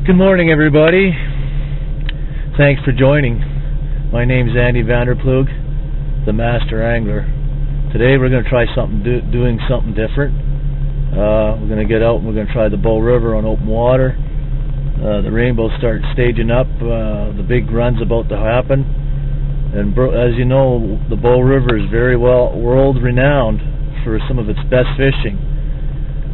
Good morning, everybody. Thanks for joining. My name's Andy Vanderplug, the Master Angler. Today we're going to try doing something different. We're going to get out and we're going to try the Bow River on open water. The rainbow starts staging up. The big run's about to happen. And as you know, the Bow River is very world-renowned for some of its best fishing.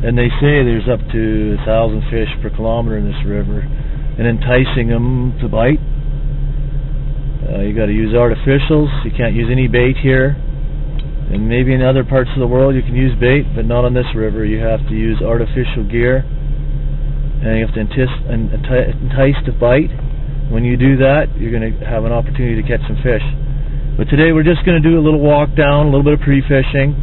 And they say there's up to 1,000 fish per kilometer in this river, and enticing them to bite. You got to use artificials. You can't use any bait here. And maybe in other parts of the world you can use bait, but not on this river. You have to use artificial gear, and you have to entice to bite. When you do that, you're going to have an opportunity to catch some fish. But today we're just going to do a little walk down, a little bit of pre-fishing.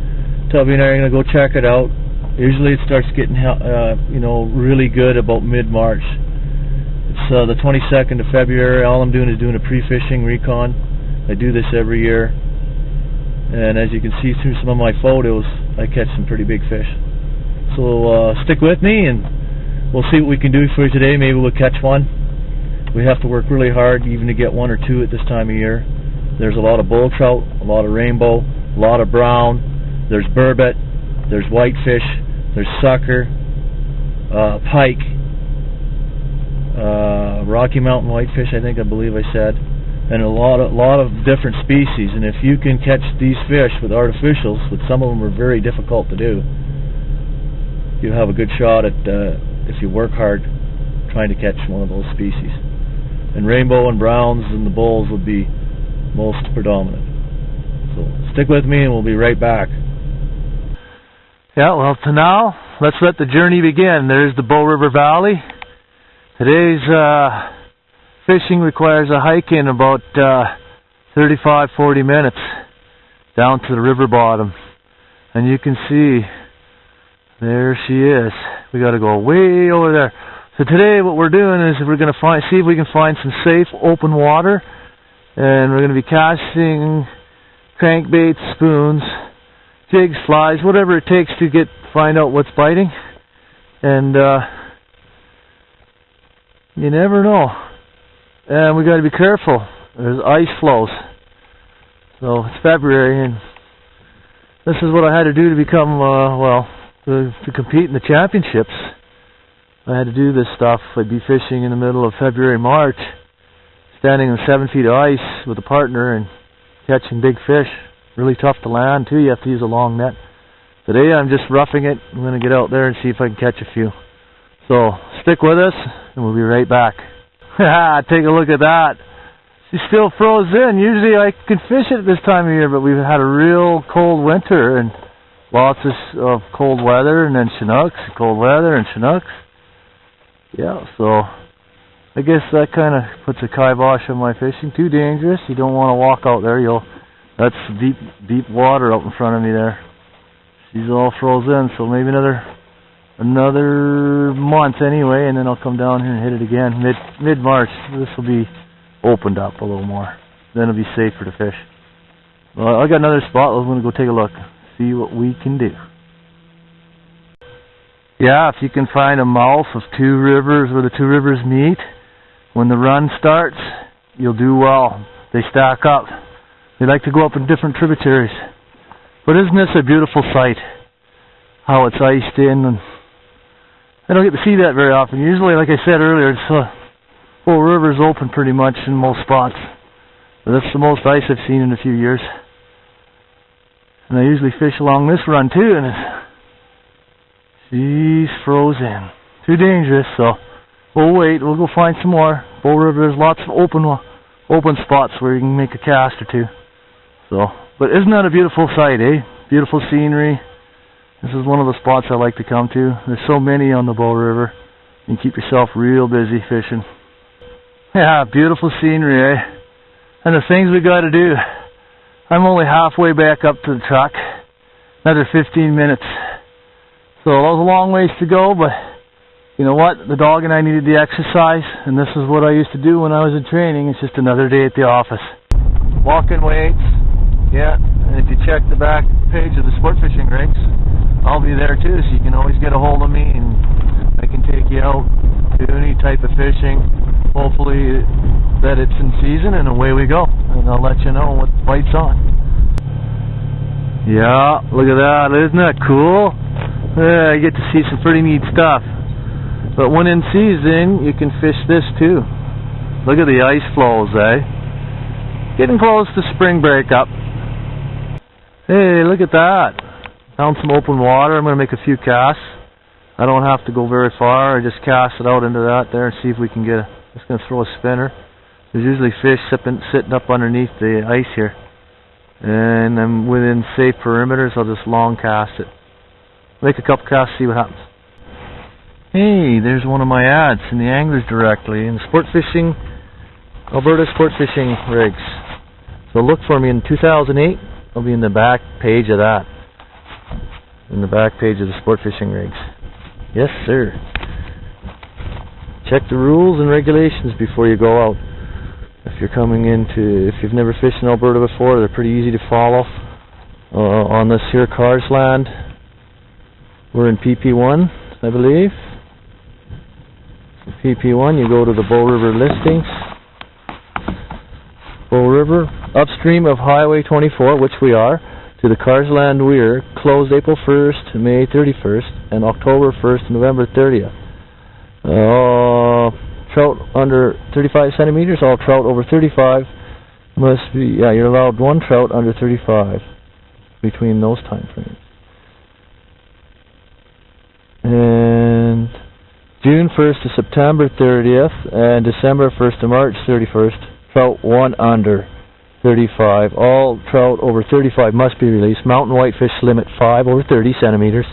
Tubby and I are going to go check it out. Usually it starts getting really good about mid-March. It's the 22nd of February. All I'm doing is doing a pre-fishing recon. I do this every year. And as you can see through some of my photos, I catch some pretty big fish. So stick with me and we'll see what we can do for you today. Maybe we'll catch one. We have to work really hard even to get one or two at this time of year. There's a lot of bull trout, a lot of rainbow, a lot of brown. There's burbot, there's whitefish, there's sucker, pike, Rocky Mountain whitefish, I believe I said, and a lot of different species. And if you can catch these fish with artificials, which some of them are very difficult to do, you have a good shot at, if you work hard, trying to catch one of those species. And rainbow and browns and the bulls would be most predominant. So stick with me and we'll be right back. Yeah, well, to now, let's let the journey begin. There's the Bow River Valley. Today's fishing requires a hike in about 35-40 minutes down to the river bottom. And you can see, there she is. We got to go way over there. So today what we're doing is we're going to see if we can find some safe open water. And we're going to be casting crankbaits, spoons, jigs, flies, whatever it takes to find out what's biting. And you never know. And we got to be careful. There's ice flows. So it's February, and this is what I had to do to become to compete in the championships. I had to do this stuff. I'd be fishing in the middle of February, March, standing on 7 feet of ice with a partner and catching big fish. Really tough to land too. You have to use a long net. Today I'm just roughing it. I'm going to get out there and see if I can catch a few. So stick with us and we'll be right back. Take a look at that. She's still frozen. Usually I can fish it this time of year, but we've had a real cold winter and lots of cold weather, and then Chinooks, cold weather and Chinooks. Yeah, so I guess that kind of puts a kibosh on my fishing. Too dangerous. You don't want to walk out there. That's deep water out in front of me there. She's all frozen, so maybe another month anyway, and then I'll come down here and hit it again. Mid-March, this will be opened up a little more. Then it'll be safer to fish. Well, I got another spot. I'm going to go take a look, see what we can do. Yeah, if you can find a mouth of two rivers where the two rivers meet, when the run starts, you'll do well. They stack up. They like to go up in different tributaries. But isn't this a beautiful sight? How it's iced in. And I don't get to see that very often. Usually, like I said earlier, the whole river's open pretty much in most spots. But that's the most ice I've seen in a few years. And I usually fish along this run too, and she's frozen. Too dangerous, so we'll wait. We'll go find some more. Bow River, there's lots of open spots where you can make a cast or two. So, but isn't that a beautiful sight, eh? Beautiful scenery. This is one of the spots I like to come to. There's so many on the Bow River. You can keep yourself real busy fishing. Yeah, beautiful scenery, eh? And the things we got to do. I'm only halfway back up to the truck. Another 15 minutes. So there's a long ways to go, but you know what? The dog and I needed the exercise, and this is what I used to do when I was in training. It's just another day at the office. Walking weights. Yeah, and if you check the back page of the Sport Fishing Rigs, I'll be there too, so you can always get a hold of me and I can take you out do any type of fishing. Hopefully that it's in season, and away we go. And I'll let you know what bite's on. Yeah, look at that. Isn't that cool? Yeah, you get to see some pretty neat stuff. But when in season, you can fish this too. Look at the ice flows, eh? Getting close to spring breakup. Hey, look at that. Found some open water. I'm going to make a few casts. I don't have to go very far. I just cast it out into that there and see if we can get a... Just going to throw a spinner. There's usually fish sitting up underneath the ice here. And I'm within safe perimeters. I'll just long cast it. Make a couple casts, see what happens. Hey, there's one of my ads in the Anglers Directory in the sport fishing, Alberta sport fishing rigs. So look for me in 2008. I'll be in the back page of that. In the back page of the sport fishing rigs. Yes, sir. Check the rules and regulations before you go out. If you're coming into, if you've never fished in Alberta before, they're pretty easy to follow. On this here Carsland, we're in PP1, I believe. PP1, you go to the Bow River listings. Bow River, upstream of Highway 24, which we are, to the Carsland Weir, closed April 1st, May 31st, and October 1st, November 30th. Trout under 35 centimeters, all trout over 35 must be, yeah, you're allowed one trout under 35 between those time frames. And June 1st to September 30th and December 1st to March 31st, trout 1 under 35. All trout over 35 must be released. Mountain whitefish limit 5 over 30 centimeters.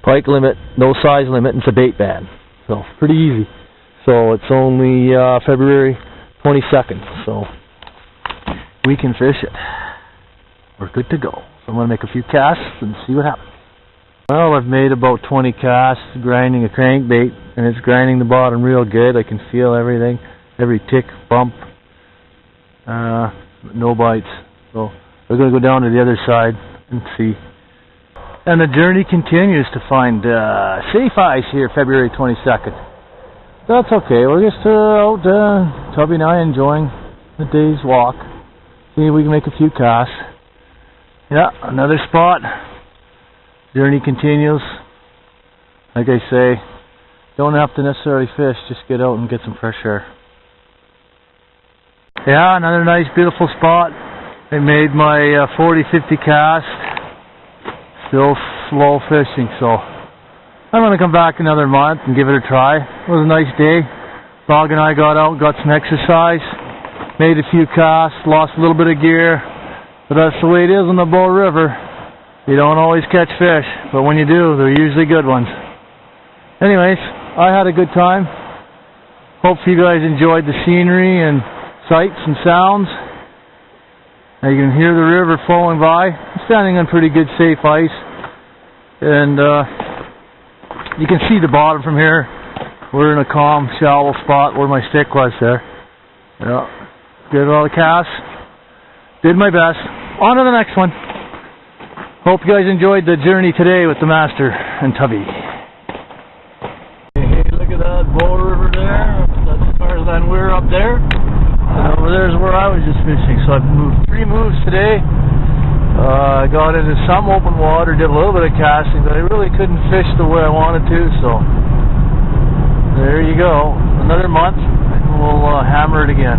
Pike limit, no size limit, and it's a bait ban. So, pretty easy. So, it's only February 22nd, so we can fish it. We're good to go. So I'm going to make a few casts and see what happens. Well, I've made about 20 casts grinding a crankbait, and it's grinding the bottom real good. I can feel everything, every tick, bump, no bites. So we're going to go down to the other side and see. And the journey continues to find safe ice here, February 22nd. That's okay. We're just out, Tubby and I, enjoying the day's walk. See if we can make a few casts. Yeah, another spot. Journey continues. Like I say, don't have to necessarily fish, just get out and get some fresh air. Yeah, another nice beautiful spot. I made my 40-50 cast. Still slow fishing, so I'm going to come back another month and give it a try. It was a nice day. Dog and I got out, got some exercise, made a few casts, lost a little bit of gear, but that's the way it is on the Bow River. You don't always catch fish, but when you do, they're usually good ones. Anyways, I had a good time. Hope you guys enjoyed the scenery and sights and sounds. Now you can hear the river flowing by. I'm standing on pretty good safe ice, and you can see the bottom from here. We're in a calm, shallow spot where my stick was there. Yeah, did all the casts. Did my best. On to the next one. Hope you guys enjoyed the journey today with the Master and Tubby. Hey, look at that Bow River there. That's Carsland Weir up there. And over there's where I was just fishing. So I've moved 3 moves today. I got into some open water, did a little bit of casting, but I really couldn't fish the way I wanted to, so there you go. Another month, and we'll hammer it again.